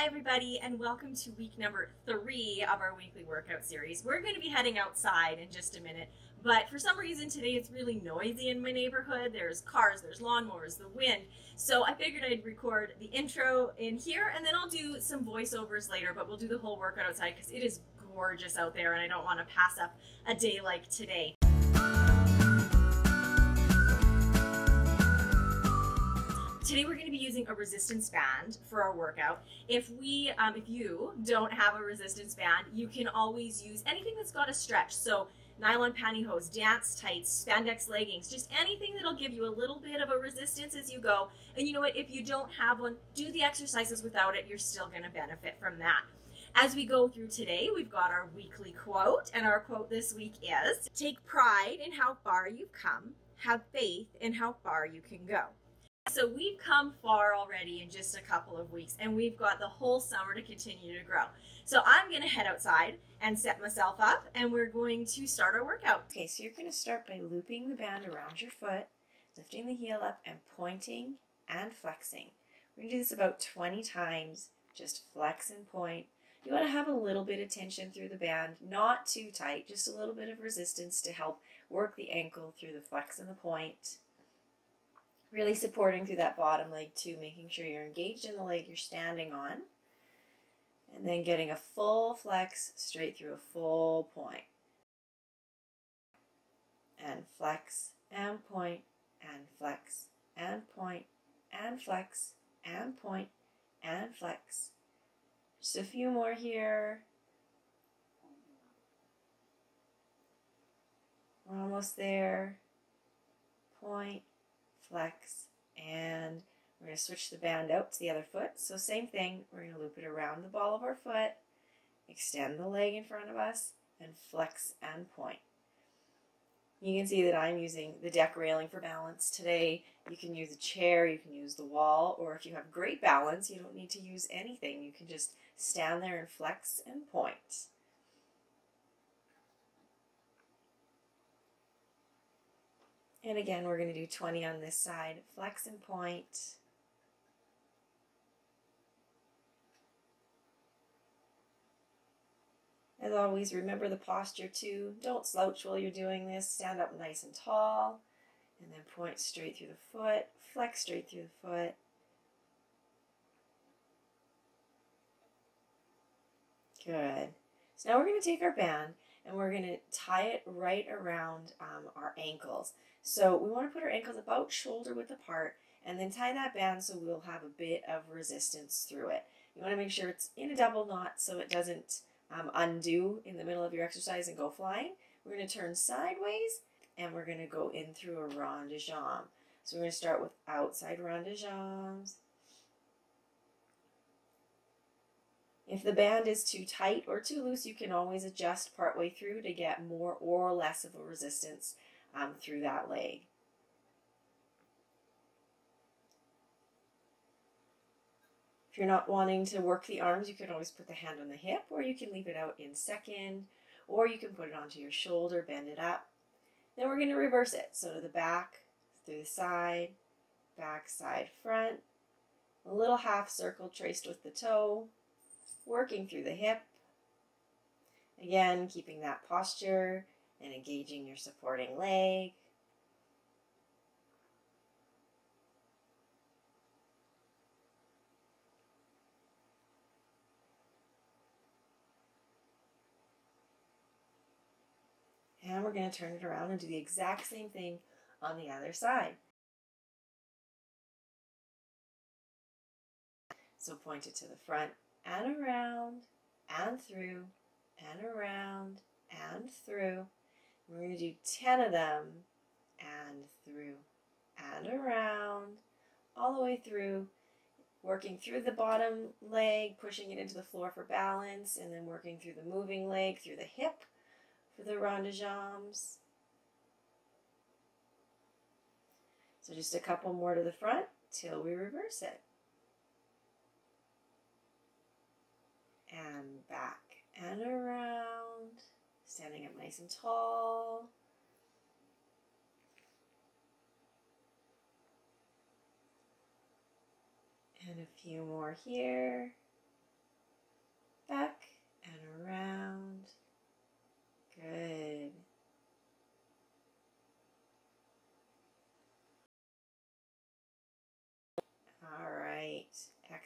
Hi everybody, and welcome to week number 3 of our weekly workout series. We're going to be heading outside in just a minute, but for some reason today it's really noisy in my neighborhood. There's cars, there's lawnmowers, the wind. So I figured I'd record the intro in here and then I'll do some voiceovers later, but we'll do the whole workout outside because it is gorgeous out there and I don't want to pass up a day like today. Today we're going to be using a resistance band for our workout. If you don't have a resistance band, you can always use anything that's got a stretch. So nylon pantyhose, dance tights, spandex leggings, just anything that'll give you a little bit of a resistance as you go. And you know what, if you don't have one, do the exercises without it. You're still going to benefit from that. As we go through today, we've got our weekly quote, and our quote this week is, "Take pride in how far you've come, have faith in how far you can go." So we've come far already in just a couple of weeks, and we've got the whole summer to continue to grow. So I'm going to head outside and set myself up, and we're going to start our workout. Okay, so you're going to start by looping the band around your foot, lifting the heel up and pointing and flexing. We're going to do this about 20 times. Just flex and point. You want to have a little bit of tension through the band, not too tight, just a little bit of resistance to help work the ankle through the flex and the point. Really supporting through that bottom leg too, making sure you're engaged in the leg you're standing on. And then getting a full flex straight through a full point. And flex and point and flex and point and flex and point and flex. Just a few more here. We're almost there. Point, flex, and we're going to switch the band out to the other foot. So same thing, we're going to loop it around the ball of our foot, extend the leg in front of us, and flex and point. You can see that I'm using the deck railing for balance today. You can use a chair, you can use the wall, or if you have great balance, you don't need to use anything. You can just stand there and flex and point. And again, we're going to do 20 on this side. Flex and point. As always, remember the posture too. Don't slouch while you're doing this. Stand up nice and tall. And then point straight through the foot. Flex straight through the foot. Good. So now we're going to take our band and we're going to tie it right around our ankles. So we want to put our ankles about shoulder width apart and then tie that band so we'll have a bit of resistance through it. You want to make sure it's in a double knot so it doesn't undo in the middle of your exercise and go flying. We're going to turn sideways and we're going to go in through a rond de jambe. So we're going to start with outside rond de jambes. If the band is too tight or too loose, you can always adjust partway through to get more or less of a resistance through that leg. If you're not wanting to work the arms, you can always put the hand on the hip, or you can leave it out in second, or you can put it onto your shoulder, bend it up. Then we're going to reverse it. So to the back, through the side, back, side, front. A little half circle traced with the toe. Working through the hip. Again, keeping that posture and engaging your supporting leg. And we're going to turn it around and do the exact same thing on the other side. So point it to the front and around and through and around and through. We're going to do 10 of them and through and around all the way through, working through the bottom leg, pushing it into the floor for balance, and then working through the moving leg, through the hip for the rond de jambes. So just a couple more to the front till we reverse it. And back and around, standing up nice and tall. And a few more here.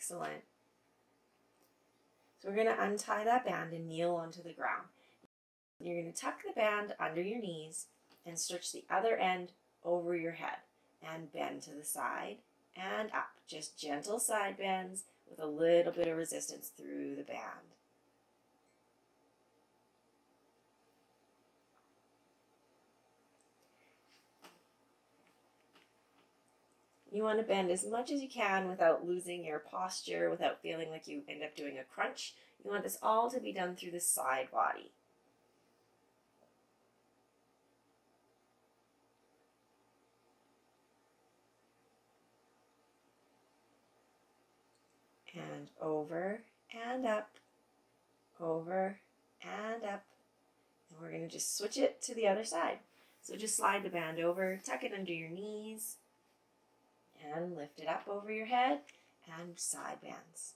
Excellent. So we're going to untie that band and kneel onto the ground. You're going to tuck the band under your knees and stretch the other end over your head and bend to the side and up. Just gentle side bends with a little bit of resistance through the band. You want to bend as much as you can without losing your posture, without feeling like you end up doing a crunch. You want this all to be done through the side body. And over and up, over and up. And we're going to just switch it to the other side. So just slide the band over, tuck it under your knees, and lift it up over your head, and side bends.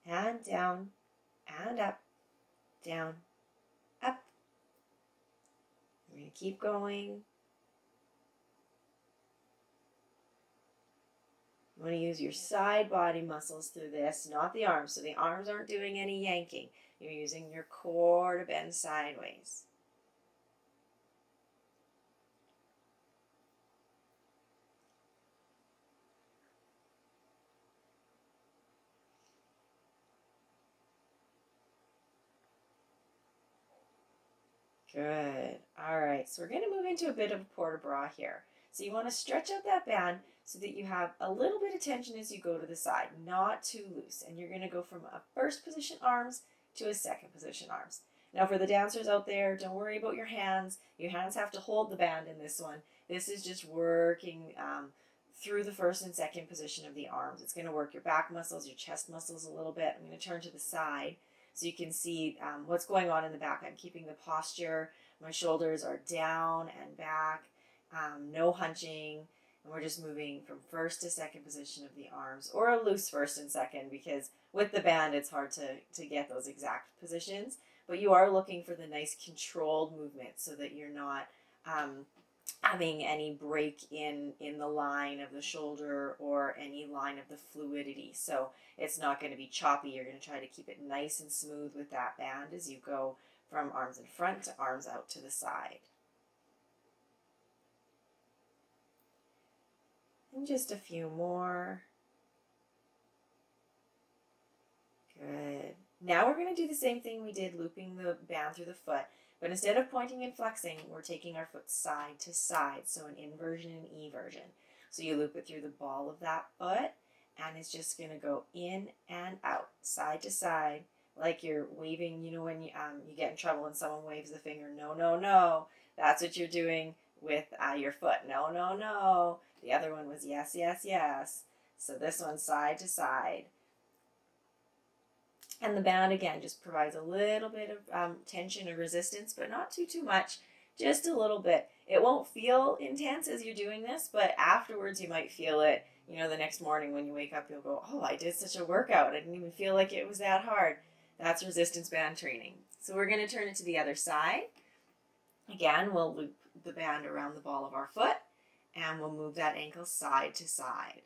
And down, and up, down, up. We're going to keep going. You want to use your side body muscles through this, not the arms. So the arms aren't doing any yanking. You're using your core to bend sideways. Good. All right, so we're going to move into a bit of a port de bras here. So you want to stretch out that band so that you have a little bit of tension as you go to the side, not too loose. And you're going to go from a first position arms to a second position arms. Now for the dancers out there, don't worry about your hands. Your hands have to hold the band in this one. This is just working through the first and second position of the arms. It's going to work your back muscles, your chest muscles a little bit. I'm going to turn to the side so you can see what's going on in the back. I'm keeping the posture. My shoulders are down and back. No hunching, and we're just moving from first to second position of the arms, or a loose first and second, because with the band it's hard to get those exact positions, but you are looking for the nice controlled movement so that you're not having any break in the line of the shoulder or any line of the fluidity. So it's not going to be choppy. You're going to try to keep it nice and smooth with that band as you go from arms in front to arms out to the side. And just a few more. Good. Now we're going to do the same thing we did looping the band through the foot, but instead of pointing and flexing, we're taking our foot side to side, so an inversion and eversion. So you loop it through the ball of that foot, and it's just going to go in and out, side to side, like you're waving, you know, when you get in trouble and someone waves the finger, no, no, no. That's what you're doing with your foot. No, no, no. The other one was yes, yes, yes. So this one's side to side. And the band, again, just provides a little bit of tension or resistance, but not too much, just a little bit. It won't feel intense as you're doing this, but afterwards you might feel it. You know, the next morning when you wake up, you'll go, oh, I did such a workout. I didn't even feel like it was that hard. That's resistance band training. So we're going to turn it to the other side. Again, we'll loop the band around the ball of our foot, and we'll move that ankle side to side.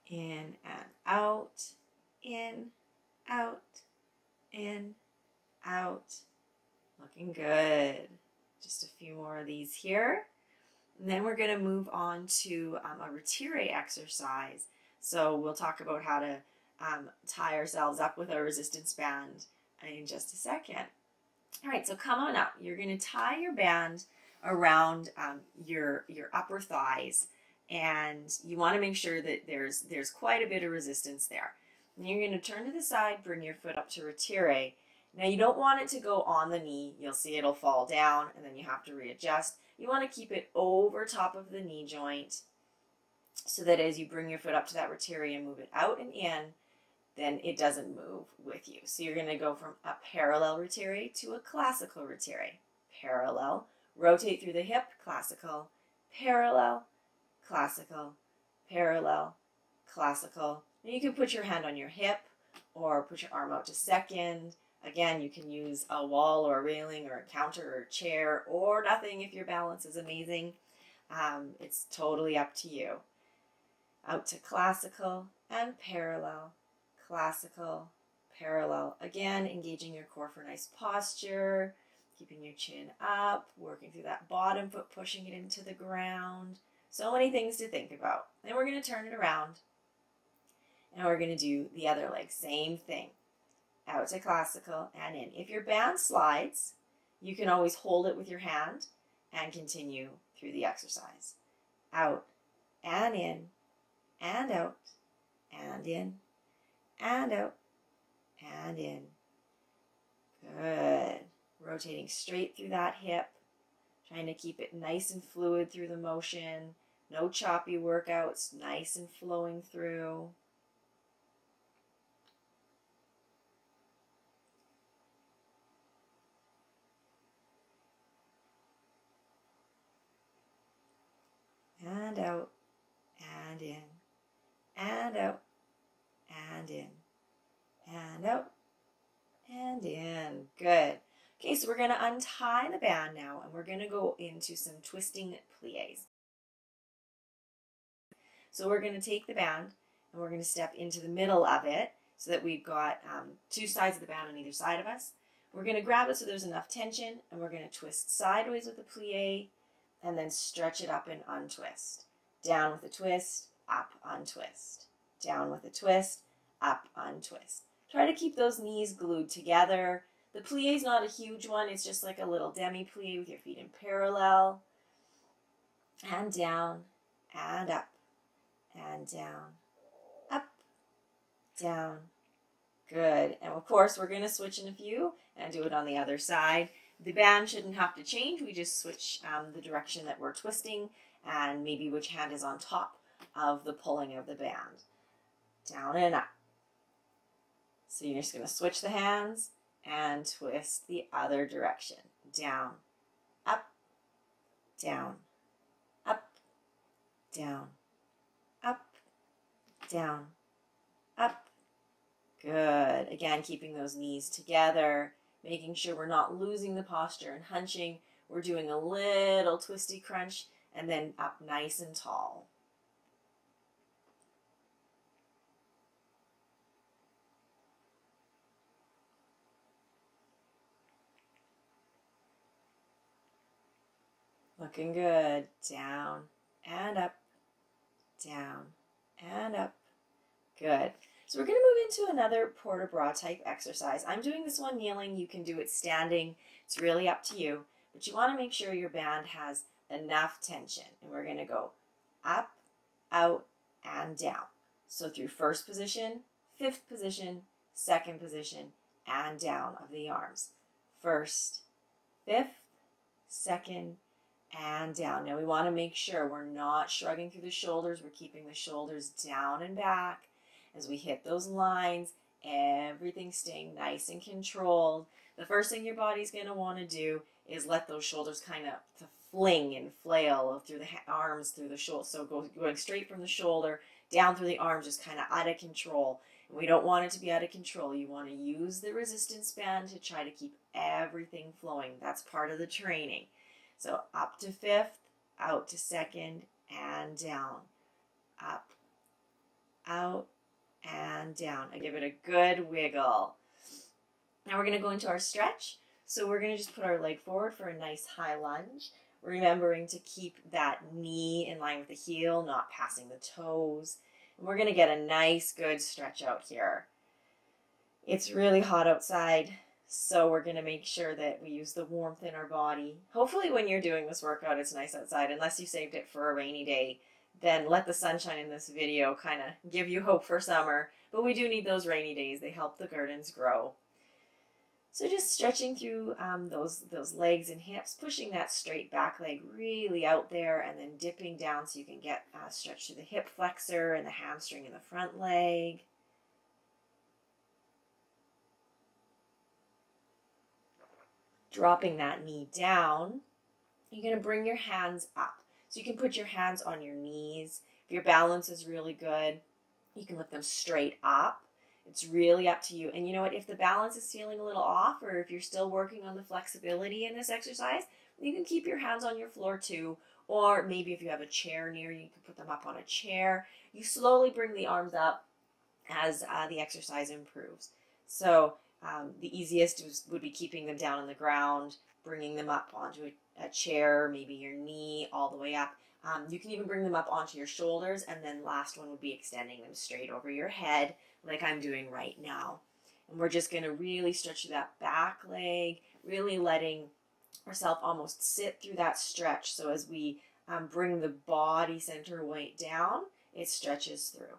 In and out, in, out, in, out. Looking good. Just a few more of these here. And then we're going to move on to a retire exercise. So we'll talk about how to tie ourselves up with our resistance band in just a second. All right, so come on up. You're going to tie your band around your upper thighs, and you want to make sure that there's quite a bit of resistance there. And you're going to turn to the side, bring your foot up to retire. Now you don't want it to go on the knee. You'll see it'll fall down, and then you have to readjust. You want to keep it over top of the knee joint so that as you bring your foot up to that retire and move it out and in, then it doesn't move with you. So you're going to go from a parallel retire to a classical retire. Parallel, rotate through the hip, classical, parallel, classical, parallel, classical. And you can put your hand on your hip or put your arm out to second. Again, you can use a wall or a railing or a counter or a chair or nothing if your balance is amazing. It's totally up to you. Out to classical and parallel, classical, parallel. Again, engaging your core for nice posture, keeping your chin up, working through that bottom foot, pushing it into the ground. So many things to think about. Then we're going to turn it around and we're going to do the other leg. Same thing. Out to classical and in. If your band slides, you can always hold it with your hand and continue through the exercise. Out and in and out and in and out and in. Good. Rotating straight through that hip, trying to keep it nice and fluid through the motion. No choppy workouts, nice and flowing through. And out, and in, and out, and in, and out, and in. Good. Okay, so we're going to untie the band now, and we're going to go into some twisting pliés. So we're going to take the band, and we're going to step into the middle of it, so that we've got two sides of the band on either side of us. We're going to grab it so there's enough tension, and we're going to twist sideways with the plié, and then stretch it up and untwist. Down with a twist, up, untwist. Down with a twist, up, untwist. Try to keep those knees glued together. The plie is not a huge one. It's just like a little demi-plie with your feet in parallel. And down, and up, and down, up, down. Good. And of course, we're going to switch in a few and do it on the other side. The band shouldn't have to change. We just switch the direction that we're twisting and maybe which hand is on top of the pulling of the band. Down and up. So you're just going to switch the hands and twist the other direction. Down, up, down, up, down, up, down, up. Good. Again, keeping those knees together. Making sure we're not losing the posture and hunching. We're doing a little twisty crunch and then up nice and tall. Looking good. Down and up, down and up. Good. So we're going to move into another port de bras type exercise. I'm doing this one kneeling. You can do it standing. It's really up to you. But you want to make sure your band has enough tension. And we're going to go up, out, and down. So through first position, fifth position, second position, and down of the arms. First, fifth, second, and down. Now we want to make sure we're not shrugging through the shoulders. We're keeping the shoulders down and back. As we hit those lines, everything's staying nice and controlled. The first thing your body's going to want to do is let those shoulders kind of fling and flail through the arms, through the shoulder. So going straight from the shoulder down through the arms, just kind of out of control. And we don't want it to be out of control. You want to use the resistance band to try to keep everything flowing. That's part of the training. So up to fifth, out to second, and down. Up, out, and down. I give it a good wiggle. Now we're going to go into our stretch. So we're going to just put our leg forward for a nice high lunge, remembering to keep that knee in line with the heel, not passing the toes. And we're going to get a nice good stretch out here. It's really hot outside, so we're going to make sure that we use the warmth in our body. Hopefully when you're doing this workout, it's nice outside, unless you saved it for a rainy day. Then let the sunshine in this video kind of give you hope for summer. But we do need those rainy days. They help the gardens grow. So just stretching through those legs and hips, pushing that straight back leg really out there and then dipping down so you can get stretch through the hip flexor and the hamstring in the front leg. Dropping that knee down, you're going to bring your hands up. So you can put your hands on your knees. If your balance is really good, you can lift them straight up. It's really up to you. And you know what, if the balance is feeling a little off, or if you're still working on the flexibility in this exercise, you can keep your hands on your floor too. Or maybe if you have a chair near you, you can put them up on a chair. You slowly bring the arms up as the exercise improves. So the easiest would be keeping them down on the ground, bringing them up onto a chair, maybe your knee all the way up. You can even bring them up onto your shoulders, and then last one would be extending them straight over your head like I'm doing right now. And we're just going to really stretch through that back leg, really letting ourselves almost sit through that stretch. So as we bring the body center weight down, it stretches through.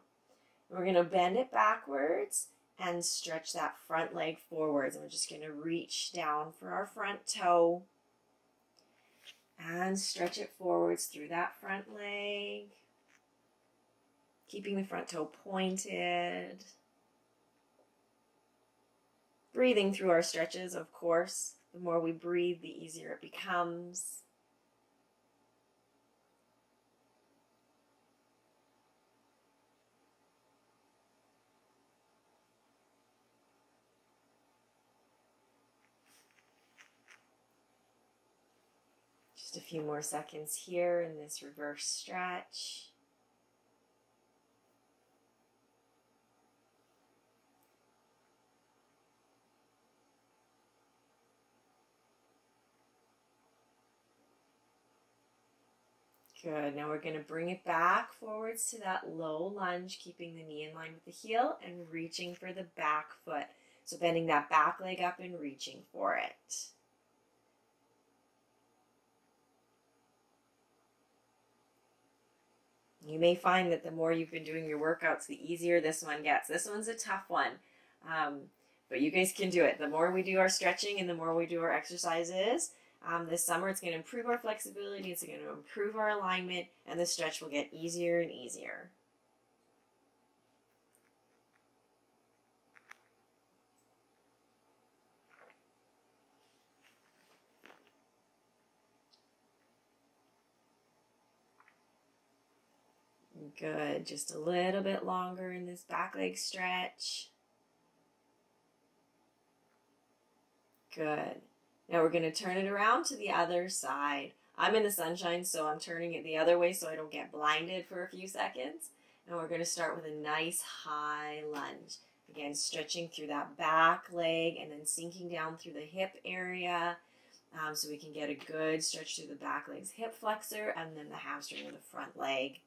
We're going to bend it backwards and stretch that front leg forwards. And we're just going to reach down for our front toe and stretch it forwards through that front leg, keeping the front toe pointed. Breathing through our stretches, of course. The more we breathe, the easier it becomes. Just a few more seconds here in this reverse stretch. Good. Now we're going to bring it back forwards to that low lunge, keeping the knee in line with the heel and reaching for the back foot. So bending that back leg up and reaching for it. You may find that the more you've been doing your workouts, the easier this one gets. This one's a tough one, but you guys can do it. The more we do our stretching and the more we do our exercises, this summer it's going to improve our flexibility, it's going to improve our alignment, and the stretch will get easier and easier. Good. Just a little bit longer in this back leg stretch. Good. Now we're going to turn it around to the other side. I'm in the sunshine, so I'm turning it the other way so I don't get blinded for a few seconds. And we're going to start with a nice high lunge. Again, stretching through that back leg and then sinking down through the hip area so we can get a good stretch through the back leg's hip flexor and then the hamstring of the front leg.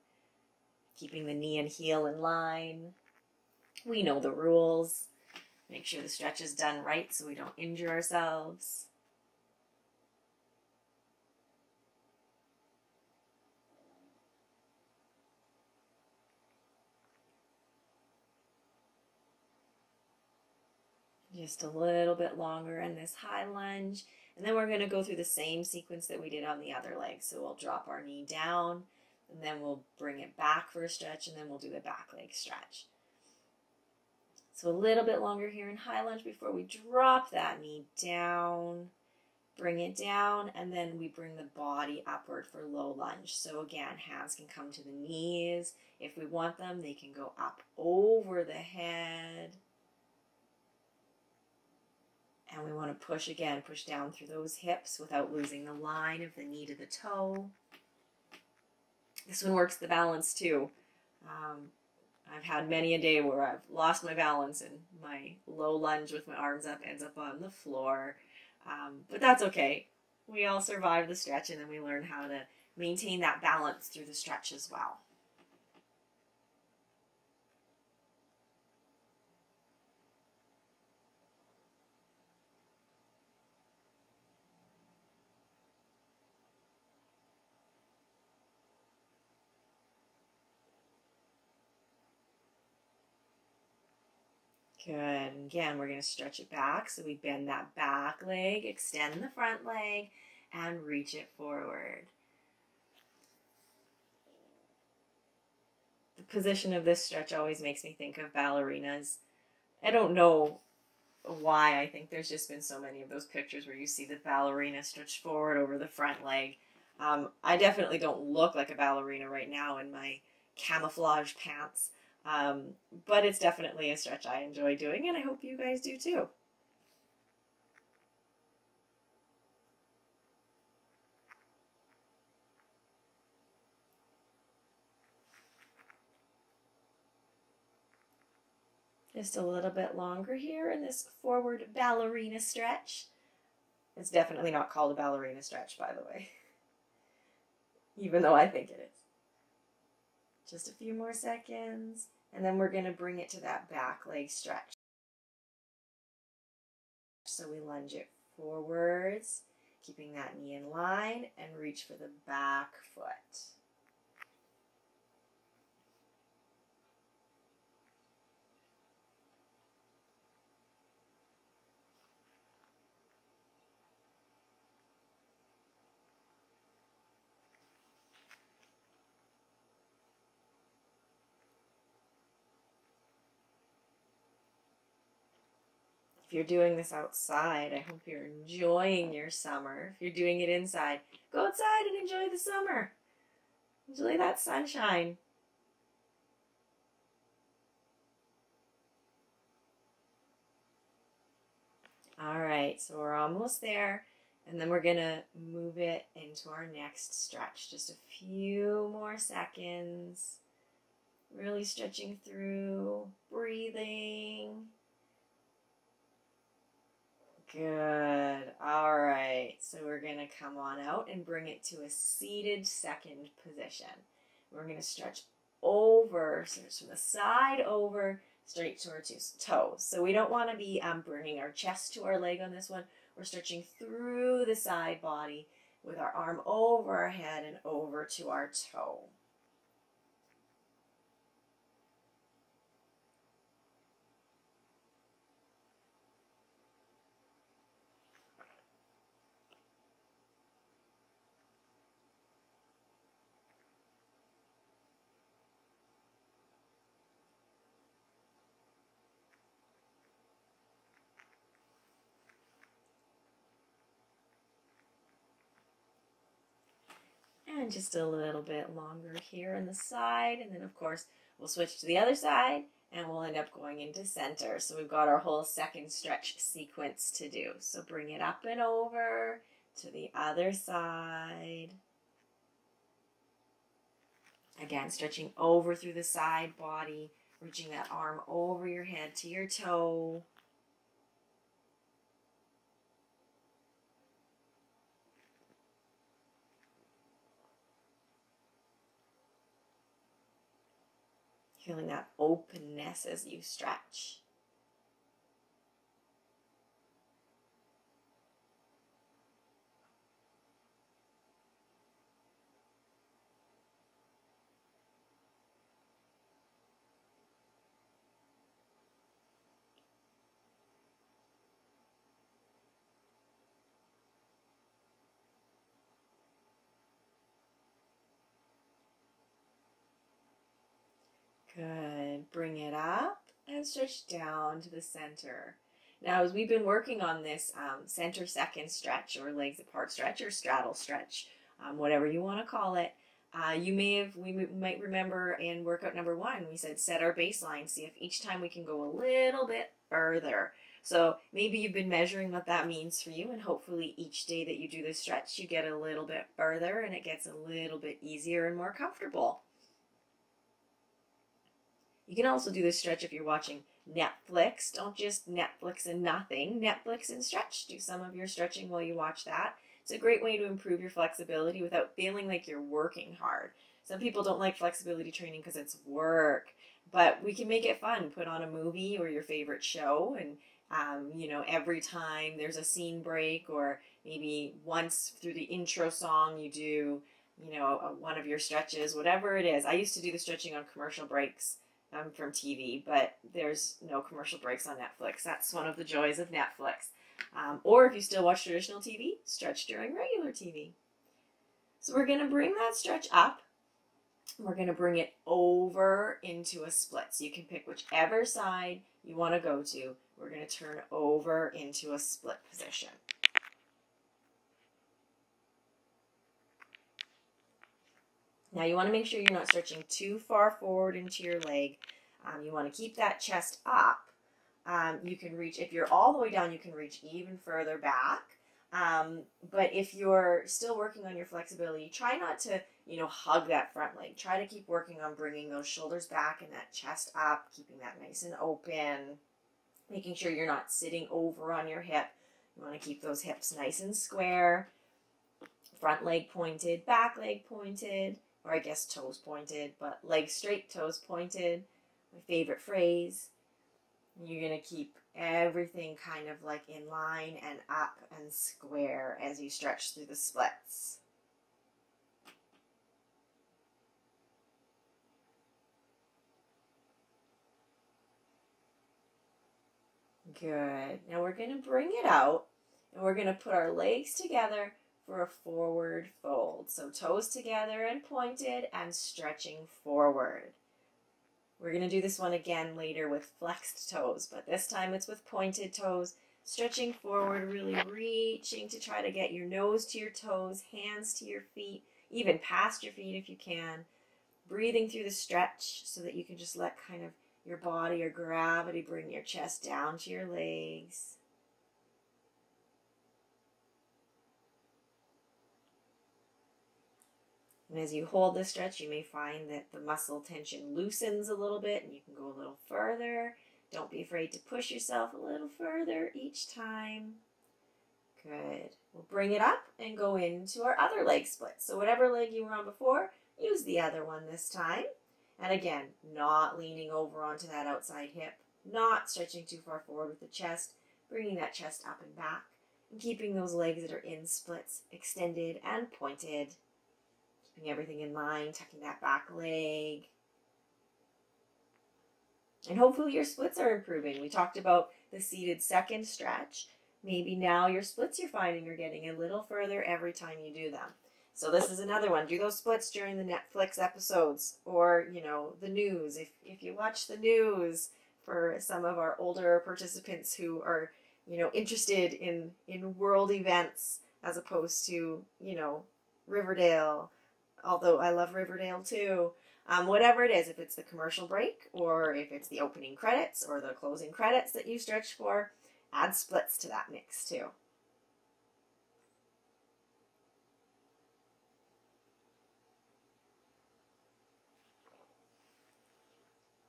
Keeping the knee and heel in line. We know the rules. Make sure the stretch is done right so we don't injure ourselves. Just a little bit longer in this high lunge. And then we're going to go through the same sequence that we did on the other leg. So we'll drop our knee down, and then we'll bring it back for a stretch, and then we'll do the back leg stretch. So a little bit longer here in high lunge before we drop that knee down, bring it down, and then we bring the body upward for low lunge. So again, hands can come to the knees. If we want them, they can go up over the head. And we want to push down through those hips without losing the line of the knee to the toe. This one works the balance too. I've had many a day where I've lost my balance and my low lunge with my arms up ends up on the floor. But that's okay. We all survive the stretch, and then we learn how to maintain that balance through the stretch as well. Good. Again, we're going to stretch it back. So we bend that back leg, extend the front leg, and reach it forward. The position of this stretch always makes me think of ballerinas. I don't know why. I think there's just been so many of those pictures where you see the ballerina stretched forward over the front leg. I definitely don't look like a ballerina right now in my camouflage pants. But it's definitely a stretch I enjoy doing, and I hope you guys do too. Just a little bit longer here in this forward ballerina stretch. It's definitely not called a ballerina stretch, by the way, even though I think it is. Just a few more seconds, and then we're going to bring it to that back leg stretch. So we lunge it forwards, keeping that knee in line, and reach for the back foot. If you're doing this outside, I hope you're enjoying your summer. If you're doing it inside, go outside and enjoy the summer. Enjoy that sunshine. All right, so we're almost there, and then we're gonna move it into our next stretch. Just a few more seconds. Really stretching through, breathing. Good. All right. So we're going to come on out and bring it to a seated second position. We're going to stretch over, so it's from the side over, straight to our toes. So we don't want to be bringing our chest to our leg on this one. We're stretching through the side body with our arm over our head and over to our toe. And just a little bit longer here on the side. And then, of course, we'll switch to the other side and we'll end up going into center. So we've got our whole second stretch sequence to do. So bring it up and over to the other side. Again, stretching over through the side body, reaching that arm over your head to your toe. Feeling that openness as you stretch. Good. Bring it up and stretch down to the center. Now, as we've been working on this center second stretch or legs apart stretch or straddle stretch, whatever you want to call it, we might remember in workout number 1, we said set our baseline, see if each time we can go a little bit further. So maybe you've been measuring what that means for you, and hopefully each day that you do this stretch, you get a little bit further and it gets a little bit easier and more comfortable. You can also do this stretch if you're watching Netflix. Don't just Netflix and nothing. Netflix and stretch. Do some of your stretching while you watch that. It's a great way to improve your flexibility without feeling like you're working hard. Some people don't like flexibility training because it's work, but we can make it fun. Put on a movie or your favorite show, and every time there's a scene break, or maybe once through the intro song you do, one of your stretches, whatever it is. I used to do the stretching on commercial breaks from TV, but there's no commercial breaks on Netflix. That's one of the joys of Netflix. Or if you still watch traditional TV, stretch during regular TV. So we're going to bring that stretch up. We're going to bring it over into a split. So you can pick whichever side you want to go to. We're going to turn over into a split position. Now you want to make sure you're not stretching too far forward into your leg. You want to keep that chest up. You can reach, if you're all the way down, you can reach even further back. But if you're still working on your flexibility, try not to, hug that front leg. Try to keep working on bringing those shoulders back and that chest up, keeping that nice and open, making sure you're not sitting over on your hip. You want to keep those hips nice and square, front leg pointed, back leg pointed, or I guess toes pointed, but legs straight, toes pointed. My favorite phrase. You're going to keep everything kind of like in line and up and square as you stretch through the splits. Good. Now we're going to bring it out and we're going to put our legs together for a forward fold. So toes together and pointed and stretching forward. We're going to do this one again later with flexed toes, but this time it's with pointed toes, stretching forward, really reaching to try to get your nose to your toes, hands to your feet, even past your feet if you can. Breathing through the stretch so that you can just let kind of your body or gravity bring your chest down to your legs. And as you hold this stretch, you may find that the muscle tension loosens a little bit and you can go a little further. Don't be afraid to push yourself a little further each time. Good. We'll bring it up and go into our other leg split. So whatever leg you were on before, use the other one this time. And again, not leaning over onto that outside hip, not stretching too far forward with the chest, bringing that chest up and back, and keeping those legs that are in splits extended and pointed. Keeping everything in line, tucking that back leg. And hopefully your splits are improving. We talked about the seated second stretch. Maybe now your splits you're finding are getting a little further every time you do them. So this is another one. Do those splits during the Netflix episodes or, the news. If you watch the news, for some of our older participants who are, interested in world events as opposed to, Riverdale, although I love Riverdale too. Whatever it is, if it's the commercial break or if it's the opening credits or the closing credits that you stretch for, add splits to that mix too.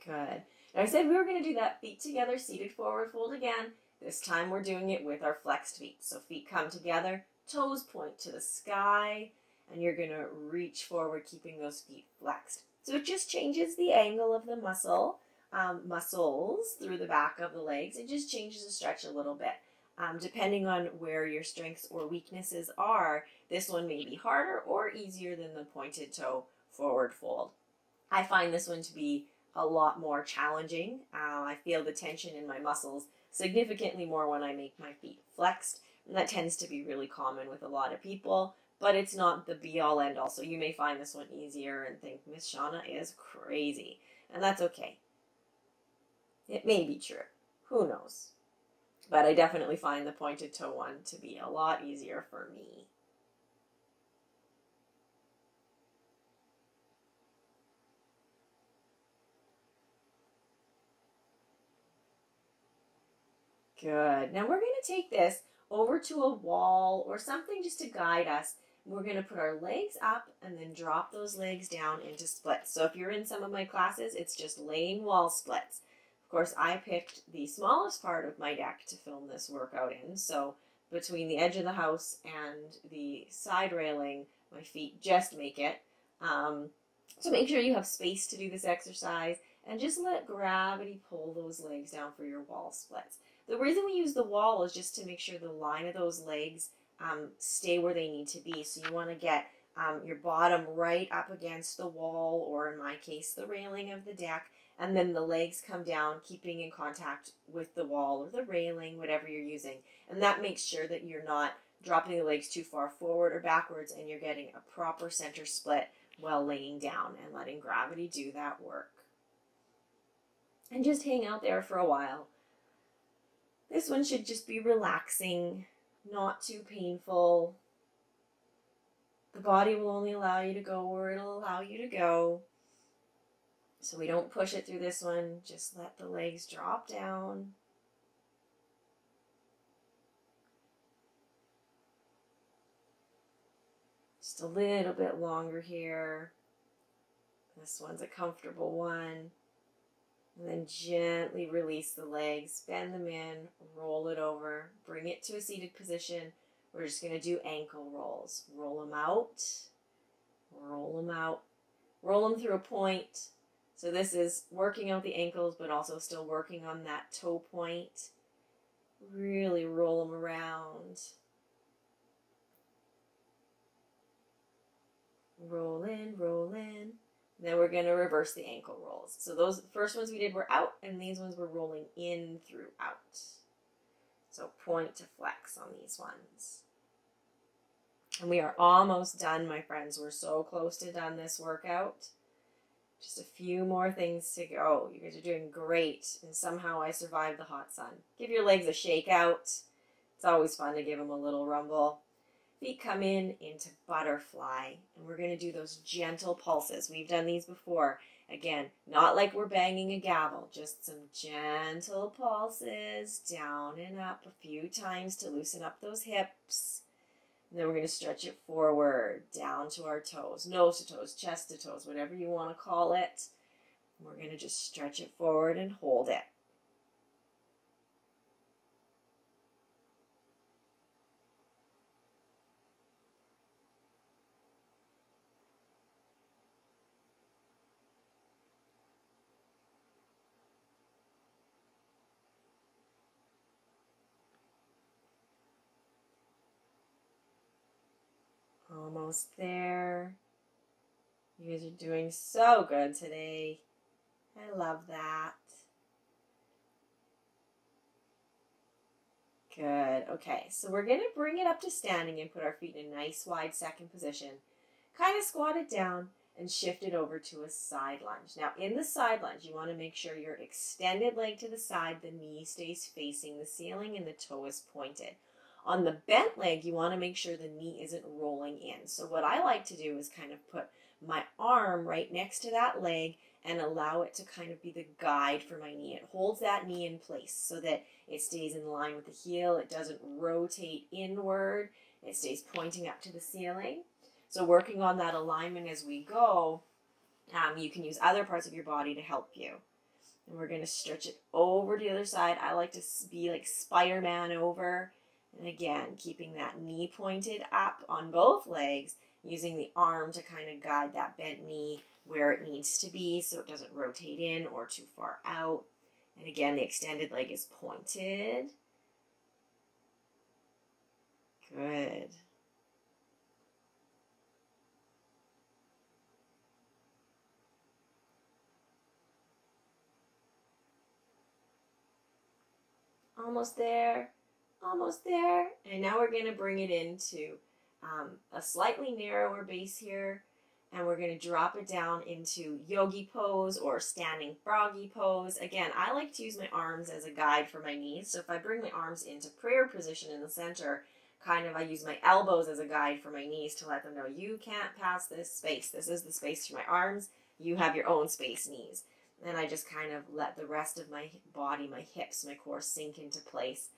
Good. Now I said we were going to do that feet together, seated forward fold again. This time we're doing it with our flexed feet. So feet come together, toes point to the sky, and you're going to reach forward, keeping those feet flexed. So it just changes the angle of the muscles through the back of the legs. It just changes the stretch a little bit. Depending on where your strengths or weaknesses are, this one may be harder or easier than the pointed toe forward fold. I find this one to be a lot more challenging. I feel the tension in my muscles significantly more when I make my feet flexed, and that tends to be really common with a lot of people, but it's not the be-all end-all. So you may find this one easier and think, Miss Shauna is crazy, and that's okay. It may be true. Who knows? But I definitely find the pointed toe one to be a lot easier for me. Good. Now we're going to take this over to a wall or something just to guide us. We're going to put our legs up and then drop those legs down into splits. So if you're in some of my classes, it's just laying wall splits. Of course, I picked the smallest part of my deck to film this workout in. So between the edge of the house and the side railing, my feet just make it. So make sure you have space to do this exercise and just let gravity pull those legs down for your wall splits. The reason we use the wall is just to make sure the line of those legs stay where they need to be. So you want to get your bottom right up against the wall, or in my case, the railing of the deck, and then the legs come down, keeping in contact with the wall or the railing, whatever you're using. And that makes sure that you're not dropping the legs too far forward or backwards, and you're getting a proper center split while laying down and letting gravity do that work. And just hang out there for a while. This one should just be relaxing, not too painful. The body will only allow you to go where it'll allow you to go. So we don't push it through this one, just let the legs drop down. Just a little bit longer here. This one's a comfortable one. And then gently release the legs, bend them in, roll it over, bring it to a seated position. We're just going to do ankle rolls. Roll them out, roll them out, roll them through a point. So this is working out the ankles, but also still working on that toe point. Really roll them around. Roll in, roll in. Then we're going to reverse the ankle rolls. So those first ones we did were out, and these ones were rolling in through out. So point to flex on these ones. And we are almost done, my friends. We're so close to done this workout. Just a few more things to go. You guys are doing great. And somehow I survived the hot sun. Give your legs a shake out. It's always fun to give them a little rumble. Feet come in into butterfly, and we're going to do those gentle pulses. We've done these before. Again, not like we're banging a gavel, just some gentle pulses down and up a few times to loosen up those hips. And then we're going to stretch it forward, down to our toes, nose to toes, chest to toes, whatever you want to call it. And we're going to just stretch it forward and hold it. Almost there. You guys are doing so good today. I love that. Good. Okay, so we're going to bring it up to standing and put our feet in a nice wide second position. Kind of squat it down and shift it over to a side lunge. Now, in the side lunge, you want to make sure your extended leg to the side, the knee stays facing the ceiling and the toe is pointed. On the bent leg, you want to make sure the knee isn't rolling in. So what I like to do is kind of put my arm right next to that leg and allow it to kind of be the guide for my knee. It holds that knee in place so that it stays in line with the heel. It doesn't rotate inward. It stays pointing up to the ceiling. So working on that alignment as we go, you can use other parts of your body to help you. And we're going to stretch it over to the other side. I like to be like Spider-Man over. And again, keeping that knee pointed up on both legs, using the arm to kind of guide that bent knee where it needs to be so it doesn't rotate in or too far out. And again, the extended leg is pointed. Good. Almost there. Almost there. And now we're going to bring it into a slightly narrower base here. And we're going to drop it down into yogi pose or standing froggy pose. Again, I like to use my arms as a guide for my knees. So if I bring my arms into prayer position in the center, I use my elbows as a guide for my knees to let them know you can't pass this space. This is the space for my arms. You have your own space, knees. And I just kind of let the rest of my body, my hips, my core sink into place.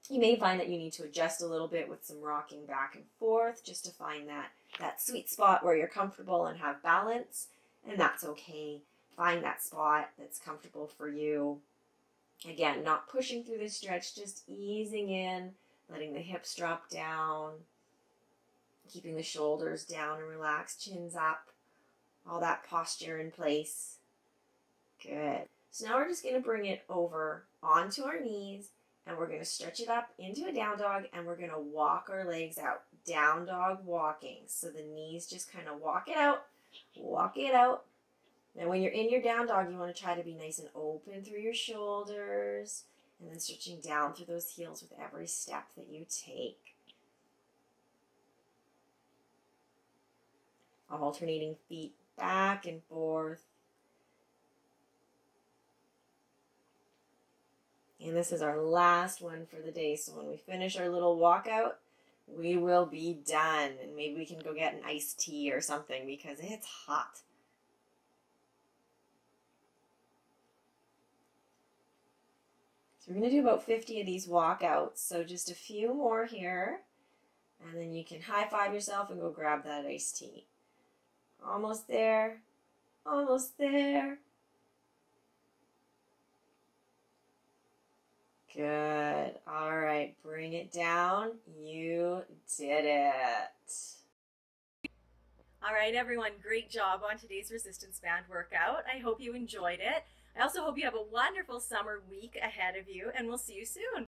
You may find that you need to adjust a little bit with some rocking back and forth just to find that sweet spot where you're comfortable and have balance, and that's okay. Find that spot that's comfortable for you. Again, not pushing through the stretch, just easing in, letting the hips drop down, keeping the shoulders down and relaxed, chins up, all that posture in place. Good. So now we're just going to bring it over onto our knees, and we're going to stretch it up into a down dog, and we're going to walk our legs out. Down dog walking. So the knees just kind of walk it out. Walk it out. Now when you're in your down dog, you want to try to be nice and open through your shoulders, and then stretching down through those heels with every step that you take. Alternating feet back and forth. And this is our last one for the day. So when we finish our little walkout, we will be done. And maybe we can go get an iced tea or something because it's hot. So we're going to do about 50 of these walkouts. So just a few more here. And then you can high five yourself and go grab that iced tea. Almost there. Almost there. Good. All right, bring it down. You did it. All right, everyone, great job on today's resistance band workout. I hope you enjoyed it. I also hope you have a wonderful summer week ahead of you, and we'll see you soon.